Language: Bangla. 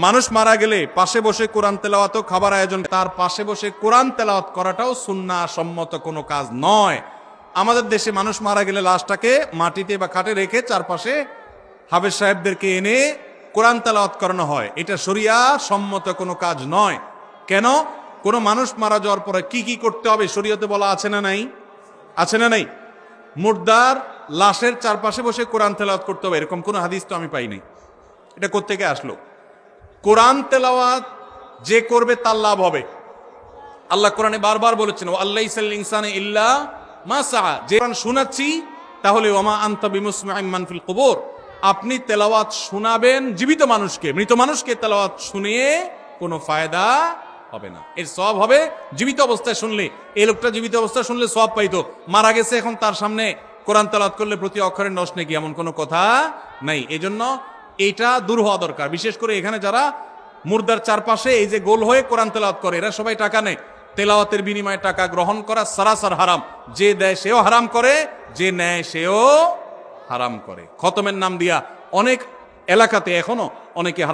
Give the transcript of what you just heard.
মানুষ মারা গেলে পাশে বসে কোরআন তেলাওয়াত, খাবার আয়োজন, তার পাশে বসে কোরআন তেলাওয়াত করাটাও সুন্নাহ সম্মত কোনো কাজ নয়। আমাদের দেশে মানুষ মারা গেলে লাশটাকে মাটিতে বা খাটে রেখে চারপাশে হাফেজ সাহেবদেরকে এনে কোরআন তেলাওয়াত করানো হয়। এটা শরিয়া সম্মত কোনো কাজ নয়। কেন? কোনো মানুষ মারা যাওয়ার পরে কি কি করতে হবে শরীয়তে বলা আছে না নাই? আছে না নাই? মুর্দার লাশের চারপাশে বসে কোরআন তেলাওয়াত করতে হবে, এরকম কোনো হাদিস তো আমি পাই নাই। এটা কোত্থেকে আসলো? কোরআন তেলাওয়াত যে করবে তার লাভ হবে। আল্লাহ কোরআনে বারবার বলেছেন, ও আল্লাহ ইনসানে ইল্লা মা সাআ। যে কোরআন শোনাচ্ছি তাহলে ওমা আনতা বিমুসমিইন মান ফিল কুবুর, আপনি তেলাওয়াত শোনাবেন জীবিত মানুষকে, মৃত মানুষকে তেলাওয়াত শুনিয়ে কোনো ফায়দা হবে না। এর সওয়াব হবে জীবিত অবস্থায় শুনলে। এই লোকটা জীবিত অবস্থায় শুনলে সওয়াব পাইতো, মারা গেছে এখন তার সামনে কোরআন তেলাওয়াত করলে প্রতি অক্ষরে 10 নেকি, এমন কোনো কথা নাই। এজন্য এইটা দূর হওয়া দরকার। বিশেষ করে এখানে যারা মুর্দার চারপাশে এই যে গোল হয়ে কোরআন তেলাওয়াত করে, এরা সবাই টাকা নেয়। তেলাওয়াতের বিনিময়ে টাকা গ্রহণ করা সারাসার হারাম। যে দেয় সেও হারাম করে, যে নেয় সেও হারাম করে। খতমের নাম দিয়া অনেক এলাকাতে এখনো অনেকে হারাম।